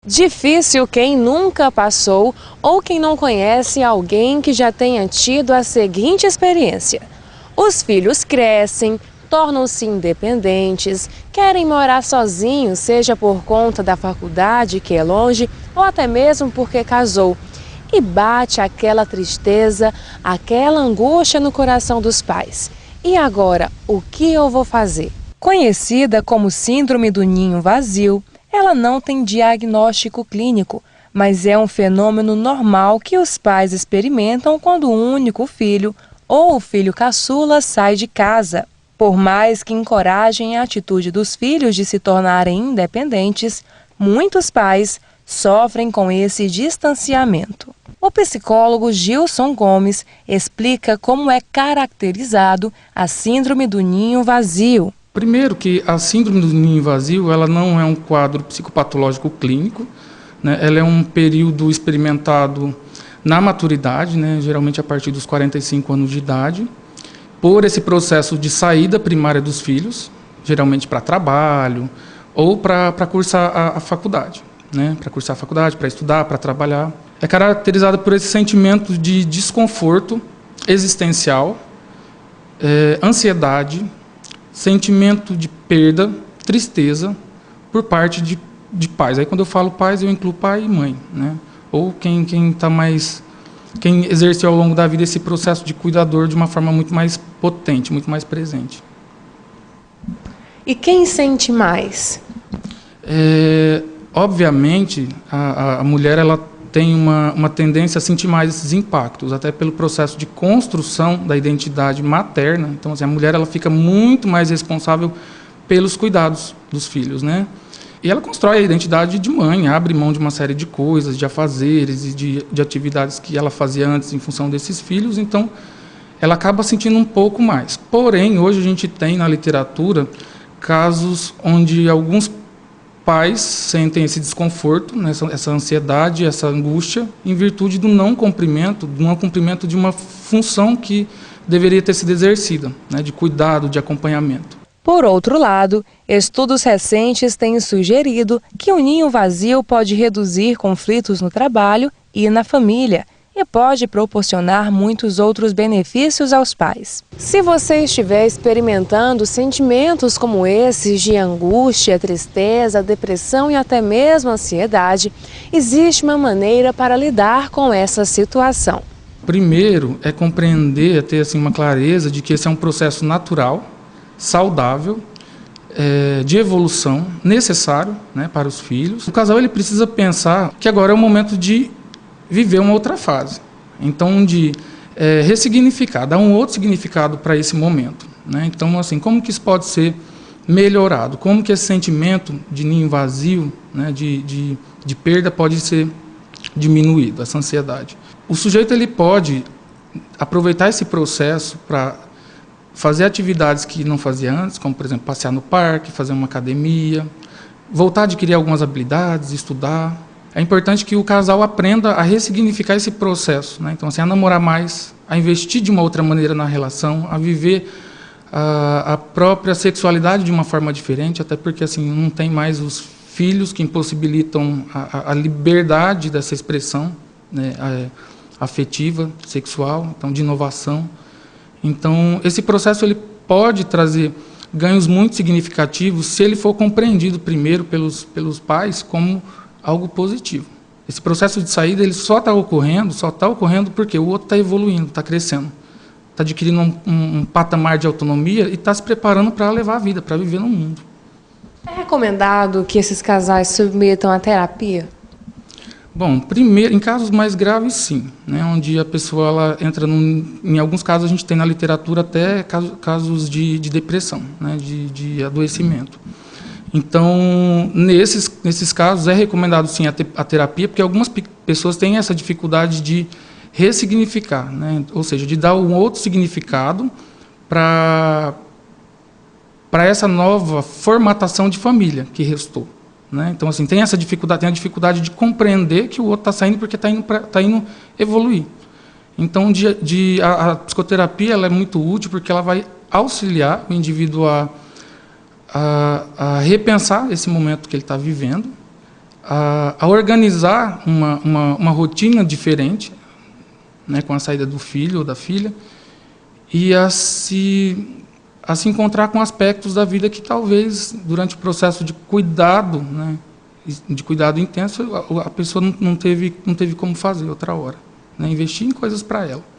Difícil quem nunca passou ou quem não conhece alguém que já tenha tido a seguinte experiência. Os filhos crescem, tornam-se independentes, querem morar sozinhos, seja por conta da faculdade, que é longe, ou até mesmo porque casou. E bate aquela tristeza, aquela angústia no coração dos pais. E agora, o que eu vou fazer? Conhecida como Síndrome do Ninho Vazio, ela não tem diagnóstico clínico, mas é um fenômeno normal que os pais experimentam quando o único filho ou o filho caçula sai de casa. Por mais que encorajem a atitude dos filhos de se tornarem independentes, muitos pais sofrem com esse distanciamento. O psicólogo Gilson Gomes explica como é caracterizado a Síndrome do Ninho Vazio. Primeiro que a síndrome do ninho vazio, ela não é um quadro psicopatológico clínico, né? Ela é um período experimentado na maturidade, né? Geralmente a partir dos 45 anos de idade, por esse processo de saída primária dos filhos, geralmente para trabalho ou para cursar a faculdade, né? Para cursar a faculdade, para estudar, para trabalhar. É caracterizada por esse sentimento de desconforto existencial, ansiedade, sentimento de perda, tristeza por parte de pais. Aí quando eu falo pais, eu incluo pai e mãe, né? Ou quem exerceu ao longo da vida esse processo de cuidador de uma forma muito mais potente, muito mais presente. E quem sente mais? Obviamente, a mulher ela tem uma tendência a sentir mais esses impactos, até pelo processo de construção da identidade materna. Então, assim, a mulher ela fica muito mais responsável pelos cuidados dos filhos, né? E ela constrói a identidade de mãe, abre mão de uma série de coisas, de afazeres e de atividades que ela fazia antes em função desses filhos, então ela acaba sentindo um pouco mais. Porém, hoje a gente tem na literatura casos onde alguns pais sentem esse desconforto, né, essa ansiedade, essa angústia, em virtude do não cumprimento de uma função que deveria ter sido exercida, né, de cuidado, de acompanhamento. Por outro lado, estudos recentes têm sugerido que o ninho vazio pode reduzir conflitos no trabalho e na família, e pode proporcionar muitos outros benefícios aos pais. Se você estiver experimentando sentimentos como esses de angústia, tristeza, depressão e até mesmo ansiedade, existe uma maneira para lidar com essa situação. Primeiro é compreender, ter assim, uma clareza de que esse é um processo natural, saudável, de evolução, necessário, né, para os filhos. O casal ele precisa pensar que agora é o momento de viver uma outra fase. Então, de ressignificar, dar um outro significado para esse momento, né? Então, assim, como que isso pode ser melhorado? Como que esse sentimento de ninho vazio, né, de perda pode ser diminuído, essa ansiedade? O sujeito ele pode aproveitar esse processo para fazer atividades que não fazia antes, como, por exemplo, passear no parque, fazer uma academia, voltar a adquirir algumas habilidades, estudar. É importante que o casal aprenda a ressignificar esse processo, né? Então, assim, a namorar mais, a investir de uma outra maneira na relação, a viver a própria sexualidade de uma forma diferente, até porque assim, não tem mais os filhos que impossibilitam a liberdade dessa expressão, né, afetiva, sexual, então, de inovação. Então, esse processo ele pode trazer ganhos muito significativos se ele for compreendido primeiro pelos pais como algo positivo. Esse processo de saída ele só está ocorrendo porque o outro está evoluindo, está crescendo, está adquirindo um patamar de autonomia e está se preparando para levar a vida, para viver no mundo. É recomendado que esses casais submetam a terapia? Bom, primeiro, em casos mais graves, sim, né, onde a pessoa ela entra em alguns casos a gente tem na literatura até casos de depressão, né, de adoecimento. Então, nesses casos, é recomendado, sim, a terapia, porque algumas pessoas têm essa dificuldade de ressignificar, né? Ou seja, de dar um outro significado para essa nova formatação de família que restou, né? Então, assim, tem a dificuldade de compreender que o outro está saindo porque está indo evoluir. Então, a psicoterapia ela é muito útil porque ela vai auxiliar o indivíduo a repensar esse momento que ele está vivendo, a organizar uma rotina diferente, né, com a saída do filho ou da filha, e a se encontrar com aspectos da vida que talvez, durante o processo de cuidado, né, de cuidado intenso, a pessoa não teve como fazer outra hora, né, investir em coisas para ela.